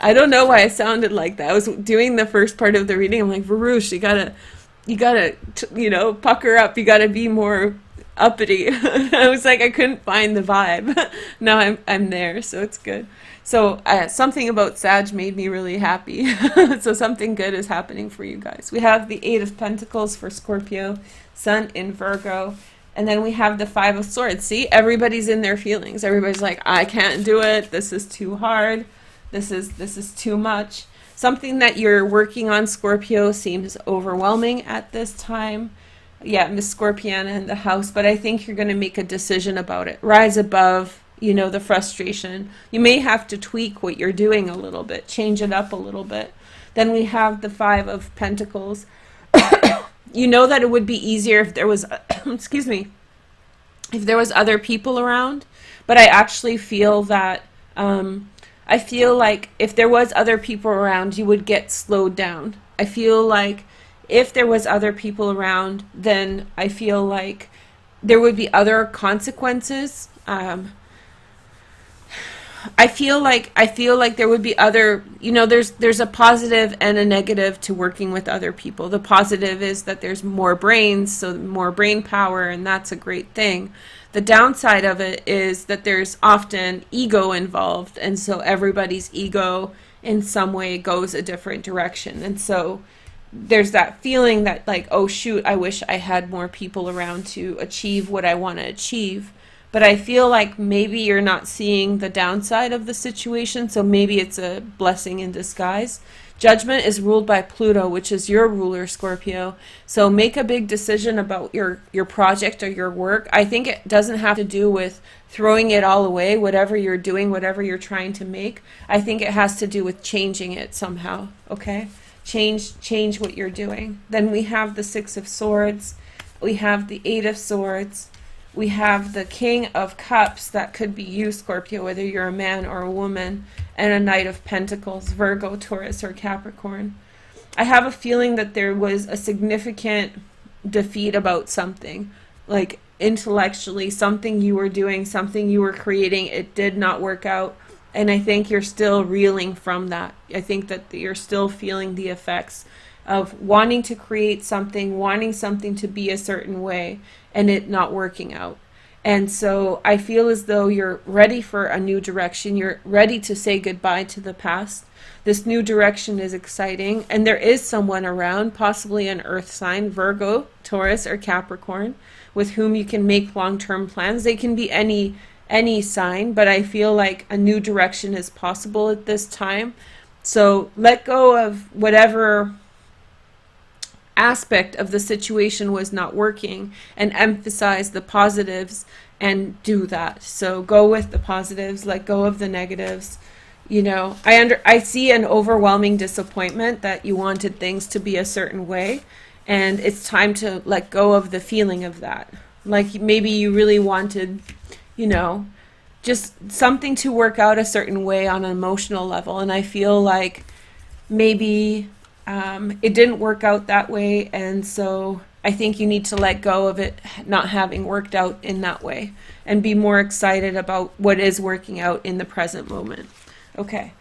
I don't know why I sounded like that. I was doing the first part of the reading. I'm like, Veroosh, you gotta, pucker up. You gotta be more uppity. I was I couldn't find the vibe. Now I'm there, so it's good. So something about Sag made me really happy. So something good is happening for you guys. We have the Eight of Pentacles for Scorpio, Sun in Virgo, and then we have the Five of Swords. See, everybody's in their feelings. Everybody's like, I can't do it. This is too hard. This is too much. Something that you're working on, Scorpio, seems overwhelming at this time. Yeah, Miss Scorpiana in the house, but I think you're going to make a decision about it. Rise above, the frustration. You may have to tweak what you're doing a little bit, change it up a little bit. Then we have the Five of Pentacles. You know that it would be easier if there was, excuse me, if there was other people around, but I actually feel that, I feel like if there was other people around, you would get slowed down. I feel like if there was other people around, then I feel like there would be other consequences. I feel like there would be other, there's a positive and a negative to working with other people. The positive is that there's more brains, so more brain power, and that's a great thing. The downside of it is that there's often ego involved, and so everybody's ego in some way goes a different direction. And so there's that feeling that oh shoot, I wish I had more people around to achieve what I want to achieve. But I feel like maybe you're not seeing the downside of the situation, so maybe it's a blessing in disguise. Judgment is ruled by Pluto, which is your ruler, Scorpio. So make a big decision about your project or your work. I think it doesn't have to do with throwing it all away, whatever you're doing, whatever you're trying to make. I think it has to do with changing it somehow, okay? Change what you're doing. Then we have the Six of Swords. We have the Eight of Swords. We have the King of Cups. That could be you, Scorpio, whether you're a man or a woman. And a Knight of Pentacles, Virgo, Taurus, or Capricorn. I have a feeling that there was a significant defeat about something. Intellectually, something you were doing, something you were creating, it did not work out. And I think you're still reeling from that. I think that you're still feeling the effects. of wanting to create something, wanting something to be a certain way, and it not working out. And so I feel as though you're ready for a new direction. You're ready to say goodbye to the past. This new direction is exciting, and there is someone around, possibly an earth sign, Virgo, Taurus, or Capricorn, with whom you can make long-term plans. They can be any sign, but I feel like a new direction is possible at this time. So let go of whatever aspect of the situation was not working and emphasize the positives and do that. So go with the positives, let go of the negatives. You know, I see an overwhelming disappointment that you wanted things to be a certain way, and it's time to let go of the feeling of that. Like maybe you really wanted, you know, just something to work out a certain way on an emotional level, and I feel like maybe it didn't work out that way, and so I think you need to let go of it not having worked out in that way and be more excited about what is working out in the present moment. Okay,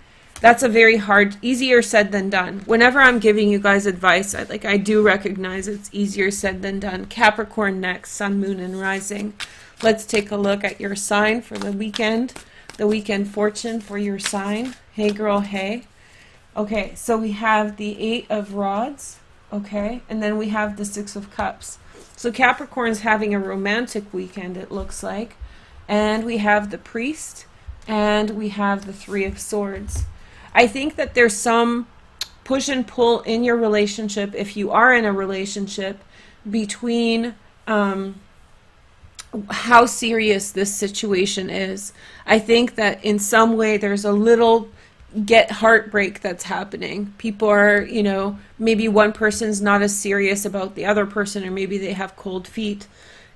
that's a very hard, easier said than done. Whenever I'm giving you guys advice, I do recognize it's easier said than done. Capricorn next, Sun, Moon, and Rising. Let's take a look at your sign for the weekend fortune for your sign. Hey girl, hey. Okay, so we have the 8 of Rods, okay, and then we have the 6 of Cups. So Capricorn's having a romantic weekend, it looks like. And we have the Priest, and we have the 3 of Swords. I think that there's some push and pull in your relationship, if you are in a relationship, between how serious this situation is. I think that in some way there's a little heartbreak that's happening. People are, you know, maybe one person's not as serious about the other person, or maybe they have cold feet.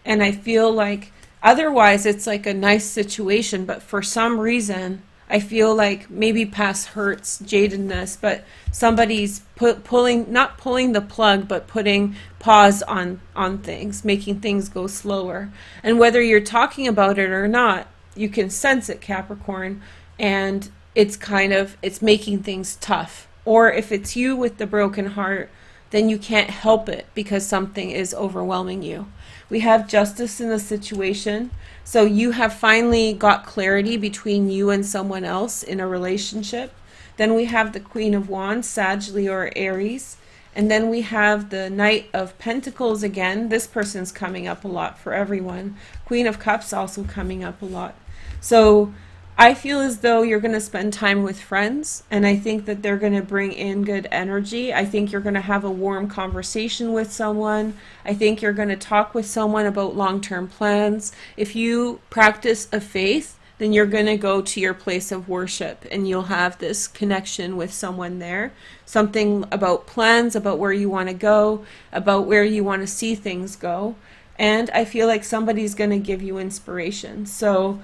And I feel like otherwise it's like a nice situation, but for some reason I feel like maybe past hurts, jadedness, but somebody's not pulling the plug, but putting pause on things, making things go slower. And whether you're talking about it or not, you can sense it, Capricorn, and it's making things tough. Or if it's you with the broken heart, then you can't help it because something is overwhelming you. We have Justice in the situation. So you have finally got clarity between you and someone else in a relationship. Then we have the Queen of Wands, Sag, Leo, or Aries. And then we have the Knight of Pentacles again. This person's coming up a lot for everyone. Queen of Cups also coming up a lot. So I feel as though you're going to spend time with friends, and I think that they're going to bring in good energy. I think you're going to have a warm conversation with someone. I think you're going to talk with someone about long-term plans. If you practice a faith, then you're going to go to your place of worship, and you'll have this connection with someone there. Something about plans, about where you want to go, about where you want to see things go. And I feel like somebody's going to give you inspiration. So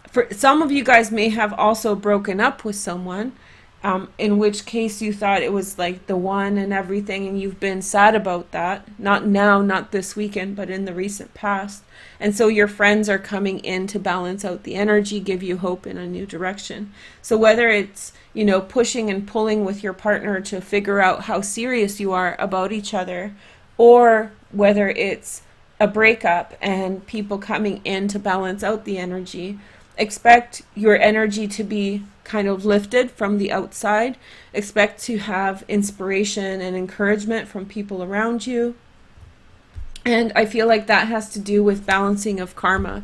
for some of you guys may have also broken up with someone, in which case you thought it was like the one and everything, and you've been sad about that. Not now, not this weekend, but in the recent past. And so your friends are coming in to balance out the energy, give you hope in a new direction. So whether it's, you know, pushing and pulling with your partner to figure out how serious you are about each other, or whether it's a breakup and people coming in to balance out the energy, expect your energy to be kind of lifted from the outside. Expect to have inspiration and encouragement from people around you. And I feel like that has to do with balancing of karma.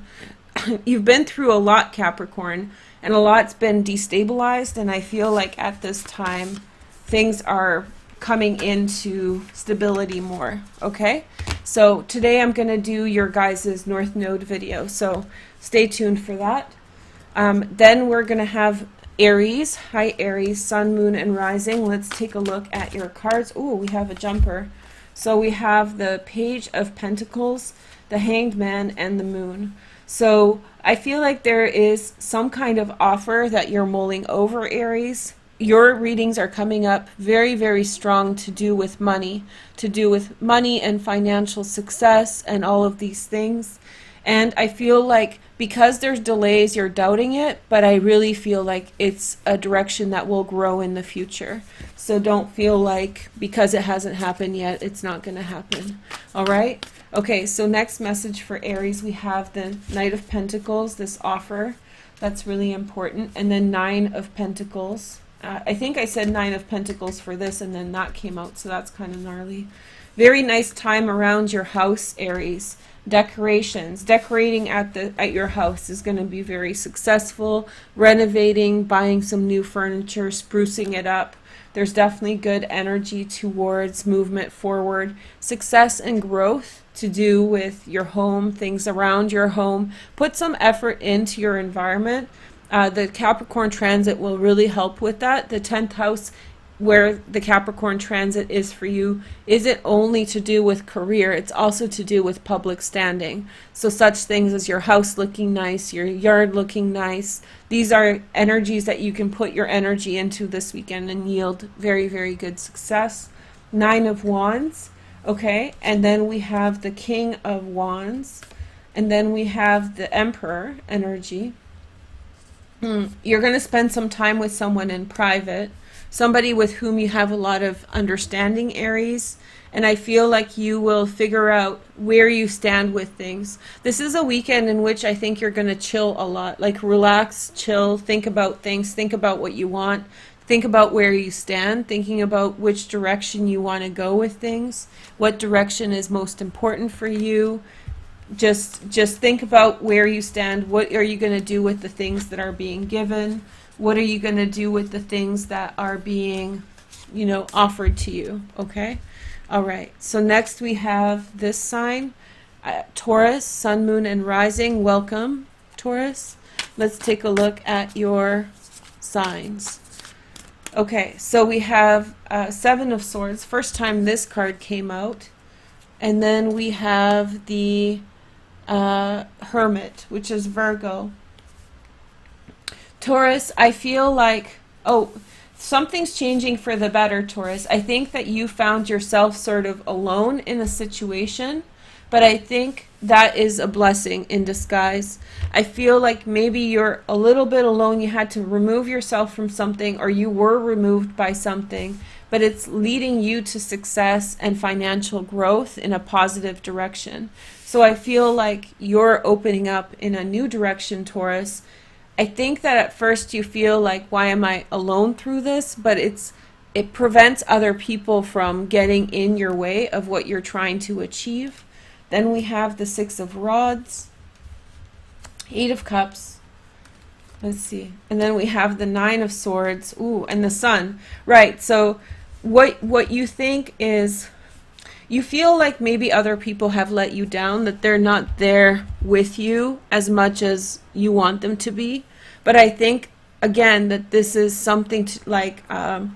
You've been through a lot, Capricorn, and a lot's been destabilized, and I feel like at this time things are coming into stability more, okay? So today I'm going to do your guys' North Node video, so stay tuned for that. Then we're going to have Aries. Hi Aries, Sun, Moon, and Rising. Let's take a look at your cards. Oh, we have a jumper. So we have the Page of Pentacles, the Hanged Man, and the Moon. So I feel like there is some kind of offer that you're mulling over, Aries. Your readings are coming up very, very strong to do with money and financial success and all of these things. And I feel like because there's delays, you're doubting it, but I really feel like it's a direction that will grow in the future. So don't feel like because it hasn't happened yet, it's not going to happen. All right? Okay, so next message for Aries, we have the Knight of Pentacles, this offer. That's really important. And then 9 of Pentacles. I think I said 9 of Pentacles for this, and then that came out, so that's kind of gnarly. Very nice time around your house, Aries. Decorations. Decorating at your house is going to be very successful. Renovating, buying some new furniture, sprucing it up. There's definitely good energy towards movement forward. Success and growth to do with your home, things around your home. Put some effort into your environment. The Capricorn transit will really help with that. The 10th house, where the Capricorn transit is for you, isn't only to do with career, it's also to do with public standing. So such things as your house looking nice, your yard looking nice. These are energies that you can put your energy into this weekend and yield very, very good success. 9 of Wands, okay? And then we have the King of Wands. And then we have the Emperor energy. You're going to spend some time with someone in private. Somebody with whom you have a lot of understanding, Aries, and I feel like you will figure out where you stand with things. This is a weekend in which I think you're going to chill a lot, like relax, chill, think about things, think about what you want, think about where you stand, thinking about which direction you want to go with things, what direction is most important for you. Just think about where you stand. What are you going to do with the things that are being given? What are you going to do with the things that are being, offered to you? Okay? All right. So next we have this sign, Taurus, Sun, Moon, and Rising. Welcome, Taurus. Let's take a look at your signs. Okay, so we have 7 of Swords. First time this card came out. And then we have the Hermit, which is Virgo. Taurus, I feel like, something's changing for the better, Taurus. I think that you found yourself sort of alone in a situation, but I think that is a blessing in disguise. I feel like maybe you're a little bit alone. You had to remove yourself from something, or you were removed by something, but it's leading you to success and financial growth in a positive direction. So I feel like you're opening up in a new direction, Taurus. I think that at first you feel like, why am I alone through this? But it prevents other people from getting in your way of what you're trying to achieve. Then we have the 6 of Rods, 8 of Cups. Let's see. And then we have the 9 of Swords. Ooh, and the Sun. Right. So what you think is, you feel like maybe other people have let you down, that they're not there with you as much as you want them to be. But I think, again, that this is something to, like, I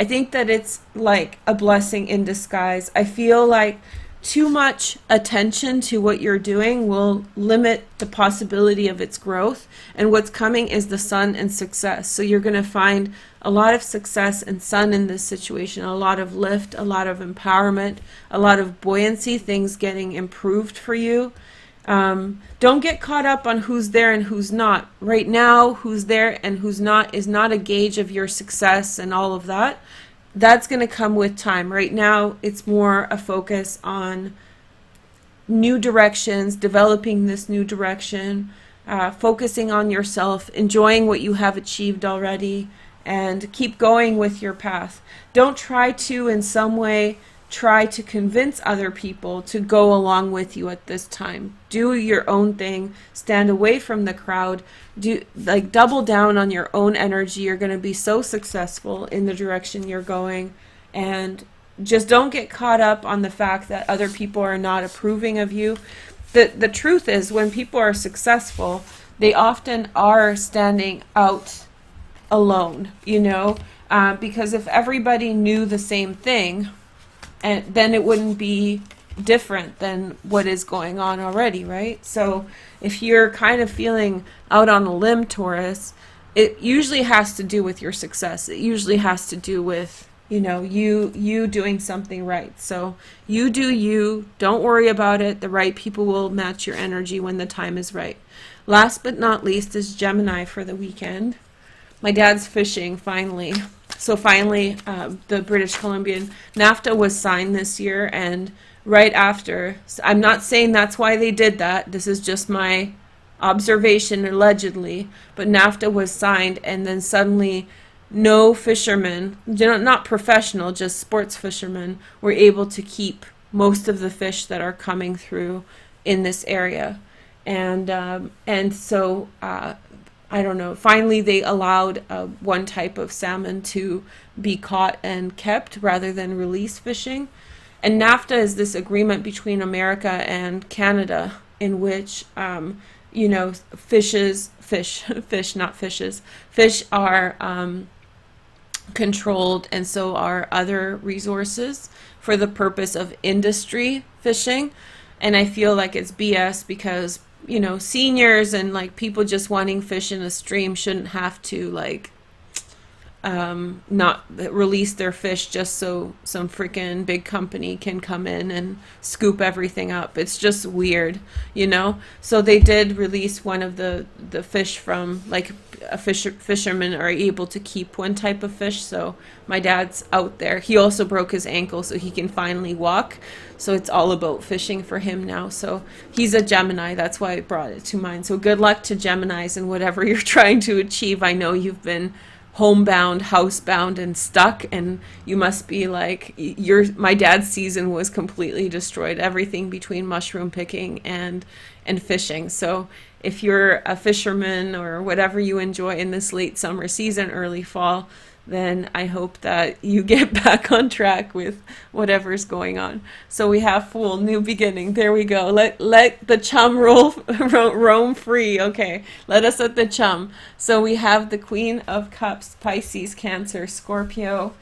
think that it's like a blessing in disguise. I feel like too much attention to what you're doing will limit the possibility of its growth. And what's coming is the Sun and success. So you're going to find a lot of success and Sun in this situation, a lot of lift, a lot of empowerment, a lot of buoyancy, things getting improved for you. Don't get caught up on who's there and who's not. Right now, who's there and who's not is not a gauge of your success and all of that. That's going to come with time. Right now, it's more a focus on new directions, developing this new direction, focusing on yourself, enjoying what you have achieved already, and keep going with your path. Don't try to, in some way, try to convince other people to go along with you at this time. Do your own thing. Stand away from the crowd. Double down on your own energy. You're going to be so successful in the direction you're going. And just don't get caught up on the fact that other people are not approving of you. The truth is, when people are successful, they often are standing out alone, because if everybody knew the same thing, and then it wouldn't be different than what is going on already, right? So if you're kind of feeling out on a limb, Taurus, it usually has to do with your success. It usually has to do with you know, you doing something right. So you do you, don't worry about it. The right people will match your energy when the time is right. Last but not least is Gemini for the weekend. My dad's fishing finally. So finally, the British Columbian NAFTA was signed this year, and right after, I'm not saying that's why they did that. This is just my observation, allegedly, but NAFTA was signed, and then suddenly no fishermen, not professional, just sports fishermen, were able to keep most of the fish that are coming through in this area. And so I don't know, finally they allowed one type of salmon to be caught and kept rather than release fishing. And NAFTA is this agreement between America and Canada in which you know, fish are controlled, and so are other resources for the purpose of industry fishing. And I feel like it's BS because, you know, seniors and like people just wanting fish in a stream shouldn't have to like not release their fish just so some freaking big company can come in and scoop everything up. It's just weird, you know. So they did release one of the fish from, like, a fishermen are able to keep one type of fish. So my dad's out there. He also broke his ankle so he can finally walk. So it's all about fishing for him now. So he's a Gemini. That's why I brought it to mind. So good luck to Geminis in whatever you're trying to achieve. I know you've been homebound, housebound, and stuck, and you must be like, my dad's season was completely destroyed, everything between mushroom picking and fishing. So if you're a fisherman or whatever you enjoy in this late summer season, early fall, then I hope that you get back on track with whatever's going on. So we have Fool, new beginning. There we go. Let the chum roam free. Okay, let us at the chum. So we have the Queen of Cups, Pisces, Cancer, Scorpio.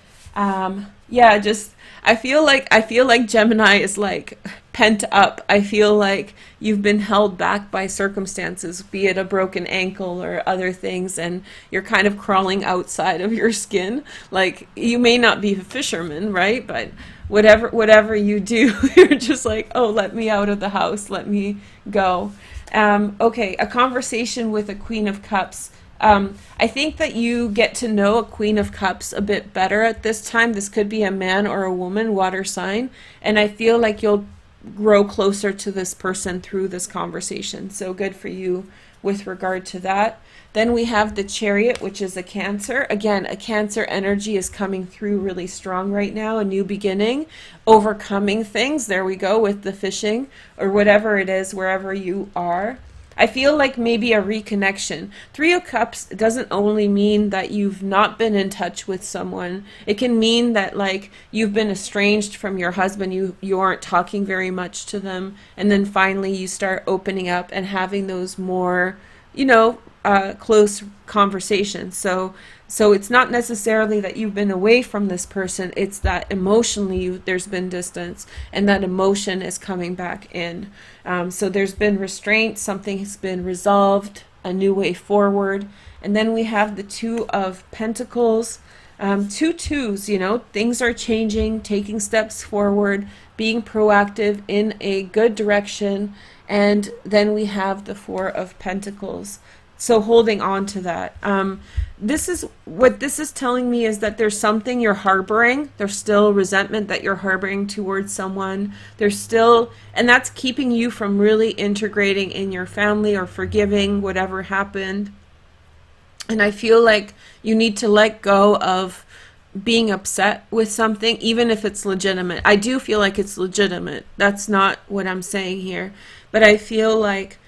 Yeah, just I feel like Gemini is like pent up. I feel like you've been held back by circumstances, be it a broken ankle or other things, and you're kind of crawling outside of your skin. Like, you may not be a fisherman, right? But whatever you do, you're just like, oh, let me out of the house, let me go. Okay, a conversation with a Queen of Cups. I think that you get to know a Queen of Cups a bit better at this time. This could be a man or a woman, water sign, and I feel like you'll grow closer to this person through this conversation. So good for you with regard to that. Then we have the Chariot, which is a Cancer. Again, a Cancer energy is coming through really strong right now, a new beginning, overcoming things. There we go with the fishing or whatever it is, wherever you are. I feel like maybe a reconnection. Three of Cups doesn't only mean that you've not been in touch with someone. It can mean that, like, you've been estranged from your husband. You aren't talking very much to them. And then finally you start opening up and having those more, you know, close conversations. So it's not necessarily that you've been away from this person. It's that emotionally there's been distance, and that emotion is coming back in. So there's been restraint. Something has been resolved, a new way forward. And then we have the Two of Pentacles. Two twos, you know, things are changing, taking steps forward, being proactive in a good direction. And then we have the Four of Pentacles. So holding on to that. This is telling me is that there's something you're harboring. There's still resentment that you're harboring towards someone. There's still, and that's keeping you from really integrating in your family or forgiving whatever happened. And I feel like you need to let go of being upset with something, even if it's legitimate. I do feel like it's legitimate. That's not what I'm saying here. But I feel like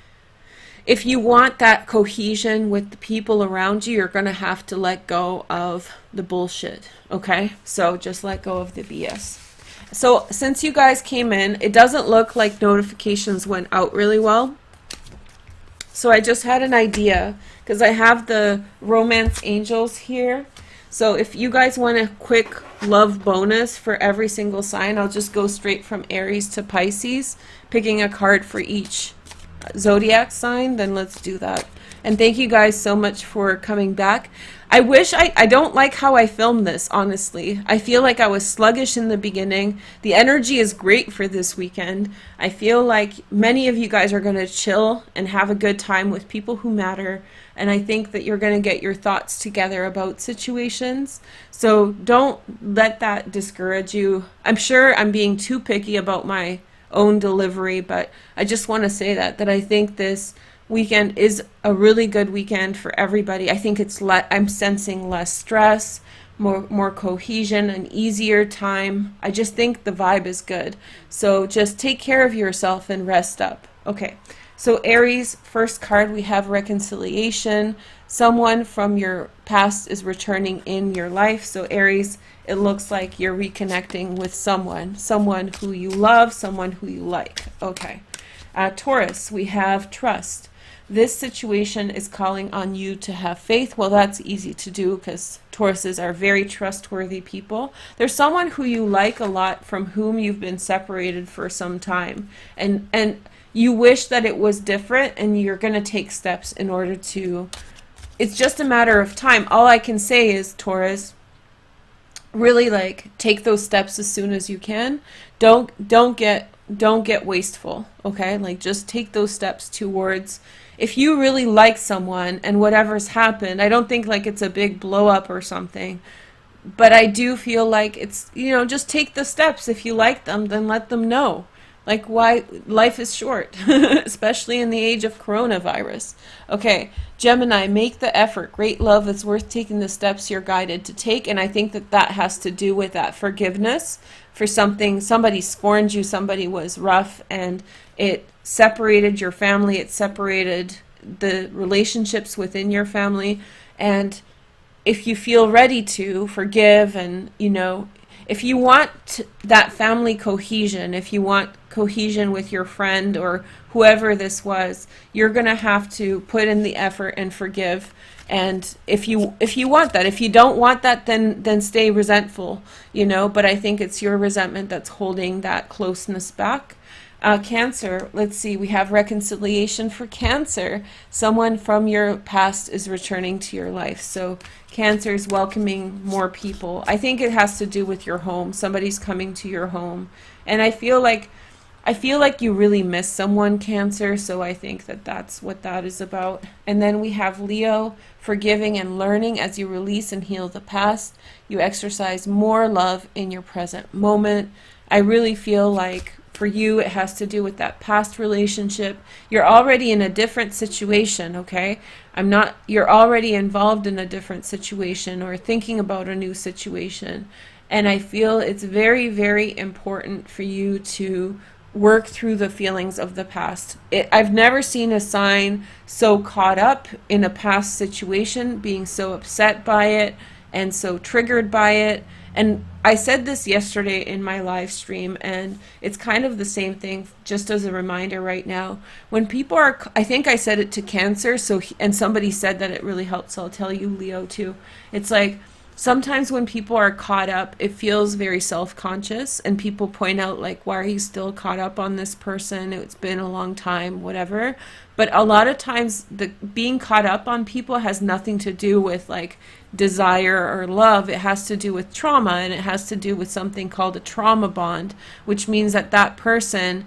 if you want that cohesion with the people around you, you're going to have to let go of the bullshit, okay? So just let go of the BS. So since you guys came in, it doesn't look like notifications went out really well. So I just had an idea, because I have the Romance Angels here. So if you guys want a quick love bonus for every single sign, I'll just go straight from Aries to Pisces, picking a card for each zodiac sign, then let's do that. And thank you guys so much for coming back. I wish I don't like how I filmed this, honestly. I feel like I was sluggish in the beginning. The energy is great for this weekend. I feel like many of you guys are going to chill and have a good time with people who matter. And I think that you're going to get your thoughts together about situations. So don't let that discourage you. I'm sure I'm being too picky about my own delivery, but I just want to say that I think this weekend is a really good weekend for everybody. I think I'm sensing less stress, more cohesion, an easier time. I just think the vibe is good. So just take care of yourself and rest up. Okay. So Aries, first card, we have reconciliation. Someone from your past is returning in your life. So Aries, it looks like you're reconnecting with someone who you love, someone who you like. Okay. Taurus, we have trust. This situation is calling on you to have faith. Well, that's easy to do because Tauruses are very trustworthy people. There's someone who you like a lot from whom you've been separated for some time. And you wish that it was different, and you're going to take steps in order to... It's just a matter of time. All I can say is, Taurus, really like take those steps as soon as you can. Don't get wasteful, okay? Like just take those steps towards... If you really like someone and whatever's happened, I don't think like it's a big blow up or something, but I do feel like it's, just take the steps. If you like them, then let them know. Like, why? Life is short, especially in the age of coronavirus. Okay, Gemini, make the effort. Great love is worth taking the steps you're guided to take. And I think that has to do with that forgiveness for something. Somebody scorned you, somebody was rough, and it separated your family. It separated the relationships within your family. And if you feel ready to forgive and, if you want that family cohesion, if you want cohesion with your friend or whoever this was, you're going to have to put in the effort and forgive. And if you want that, if you don't want that, then stay resentful, but I think it's your resentment that's holding that closeness back. Cancer, let's see, we have reconciliation for Cancer. Someone from your past is returning to your life. So Cancer is welcoming more people. I think it has to do with your home. Somebody's coming to your home. And I feel like you really miss someone, Cancer, so I think that's what that is about. And then we have Leo, forgiving and learning. As you release and heal the past, you exercise more love in your present moment. I really feel like for you, it has to do with that past relationship. You're already in a different situation, okay? You're already involved in a different situation or thinking about a new situation. And I feel it's very, very important for you to work through the feelings of the past. I've never seen a sign so caught up in a past situation, being so upset by it and so triggered by it. And I said this yesterday in my live stream, and it's kind of the same thing, just as a reminder right now. When people are, I think I said it to Cancer, and somebody said that it really helped, so I'll tell you, Leo, too. It's like, sometimes when people are caught up, it feels very self-conscious, and people point out, like, why are you still caught up on this person? It's been a long time, whatever. But a lot of times, being caught up on people has nothing to do with, like, desire or love. It has to do with trauma, and it has to do with something called a trauma bond, which means that person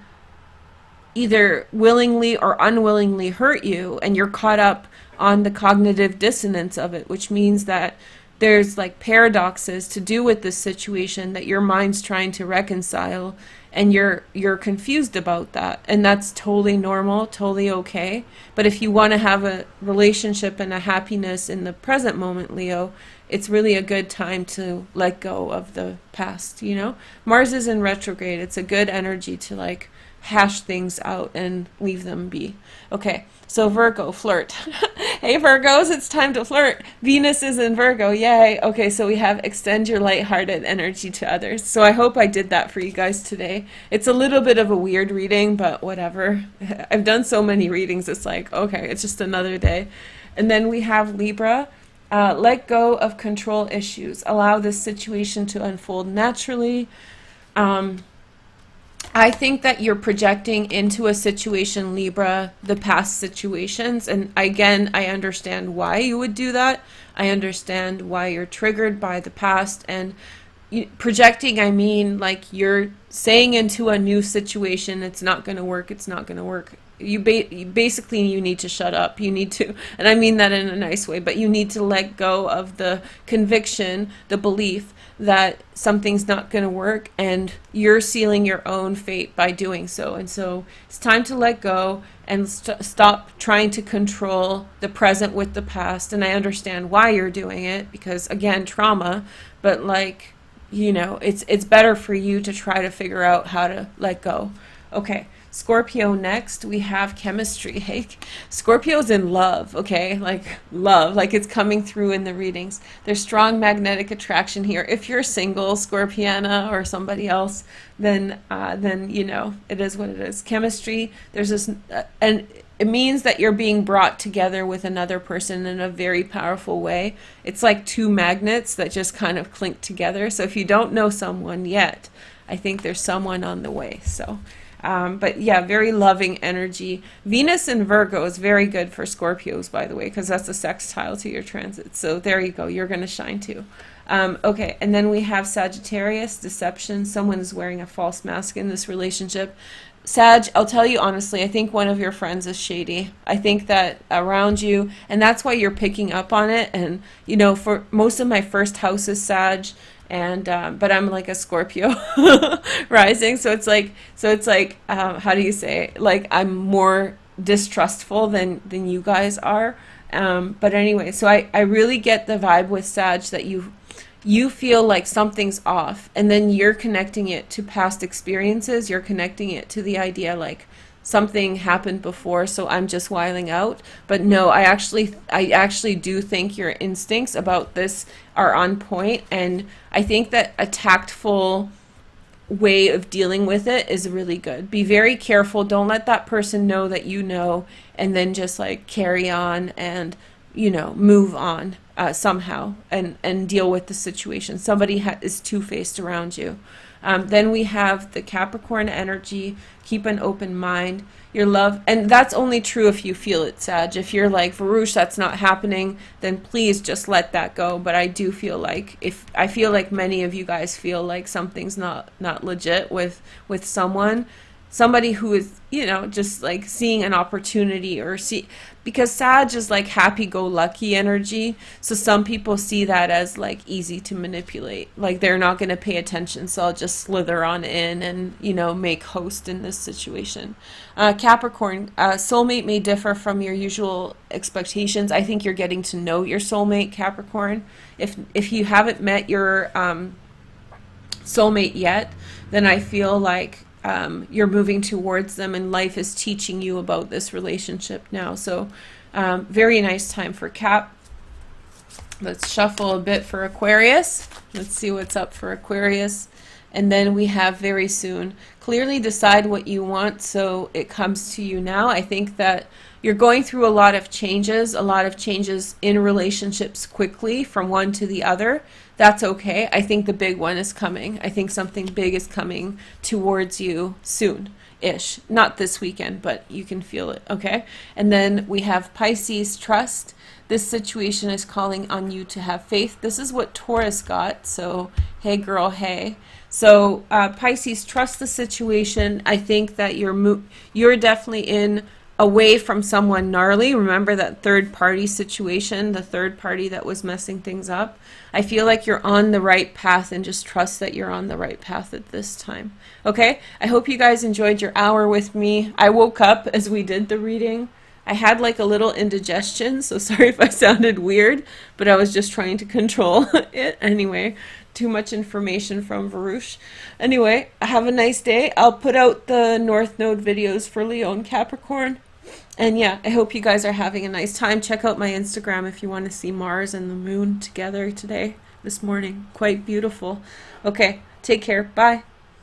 either willingly or unwillingly hurt you, and you're caught up on the cognitive dissonance of it, which means that there's like paradoxes to do with this situation that your mind's trying to reconcile, and you're confused about that, and that's totally normal, totally okay. But if you want to have a relationship and a happiness in the present moment, Leo, it's really a good time to let go of the past, Mars is in retrograde. It's a good energy to like hash things out and leave them be. Okay, so Virgo, flirt. Hey Virgos, it's time to flirt. Venus is in Virgo, yay. Okay, so we have extend your lighthearted energy to others. So I hope I did that for you guys today. It's a little bit of a weird reading, but whatever. I've done so many readings, it's like, okay, it's just another day. And then we have Libra. Let go of control issues. Allow this situation to unfold naturally. I think that you're projecting into a situation, Libra, the past situations. And again, I understand why you would do that. I understand why you're triggered by the past. And projecting, I mean, like you're saying into a new situation, it's not going to work, it's not going to work. Basically, you need to shut up. You need to, and I mean that in a nice way, but you need to let go of the conviction, the belief that something's not going to work, and you're sealing your own fate by doing so. And so it's time to let go and stop trying to control the present with the past. And I understand why you're doing it, because again, trauma, but like, you know, it's better for you to try to figure out how to let go. Okay, Scorpio next. We have chemistry. Hey, Scorpio's in love, okay? Like love, like it's coming through in the readings. There's strong magnetic attraction here. If you're single, Scorpiana, or somebody else, then you know, it is what it is. Chemistry, there's this, and it means that you're being brought together with another person in a very powerful way. It's like two magnets that just kind of clink together. So if you don't know someone yet, I think there's someone on the way. So, but yeah, very loving energy. Venus in Virgo is very good for Scorpios, by the way, because that's a sextile to your transit. So there you go. You're going to shine too. Okay, and then we have Sagittarius, deception. Someone is wearing a false mask in this relationship. Sag, I'll tell you honestly, I think one of your friends is shady. I think that around you, and that's why you're picking up on it. And, you know, for most of my first house is Sag, and but I'm like a Scorpio rising, so it's like how do you say, like I'm more distrustful than you guys are. But anyway, so I really get the vibe with Sag that you feel like something's off, and then you're connecting it to past experiences. You're connecting it to the idea like something happened before, so I'm just wiling out. But no, I actually do think your instincts about this are on point, and I think that a tactful way of dealing with it is really good. Be very careful. Don't let that person know that you know, and then just like carry on and, you know, move on somehow and deal with the situation. Somebody is two-faced around you. Then we have the Capricorn energy. Keep an open mind. Your love, and that's only true if you feel it, Sag. If you're like, Veroosh, that's not happening, then please just let that go. But I do feel like, I feel like many of you guys feel like something's not legit with somebody who is, you know, just like seeing an opportunity, or because Sag is like happy-go-lucky energy, so some people see that as like easy to manipulate, like they're not going to pay attention, so I'll just slither on in and, you know, make host in this situation. Capricorn, soulmate may differ from your usual expectations. I think you're getting to know your soulmate, Capricorn. If you haven't met your soulmate yet, then I feel like you're moving towards them, and life is teaching you about this relationship now. So very nice time for Cap. Let's shuffle a bit for Aquarius. Let's see what's up for Aquarius. And then we have very soon. Clearly decide what you want so it comes to you now. I think that you're going through a lot of changes in relationships quickly from one to the other. That's okay. I think the big one is coming. I think something big is coming towards you soon-ish. Not this weekend, but you can feel it, okay? And then we have Pisces, trust. This situation is calling on you to have faith. This is what Taurus got, so hey girl, hey. So Pisces, trust the situation. I think that you're definitely in away from someone gnarly. Remember that third party situation, the third party that was messing things up. I feel like you're on the right path, and just trust that you're on the right path at this time. Okay, I hope you guys enjoyed your hour with me. I woke up as we did the reading. I had like a little indigestion, so sorry if I sounded weird, but I was just trying to control it. Anyway, too much information from Veroosh. Anyway, have a nice day. I'll put out the North Node videos for Leo and Capricorn. And yeah, I hope you guys are having a nice time. Check out my Instagram if you want to see Mars and the moon together this morning. Quite beautiful. Okay, take care. Bye.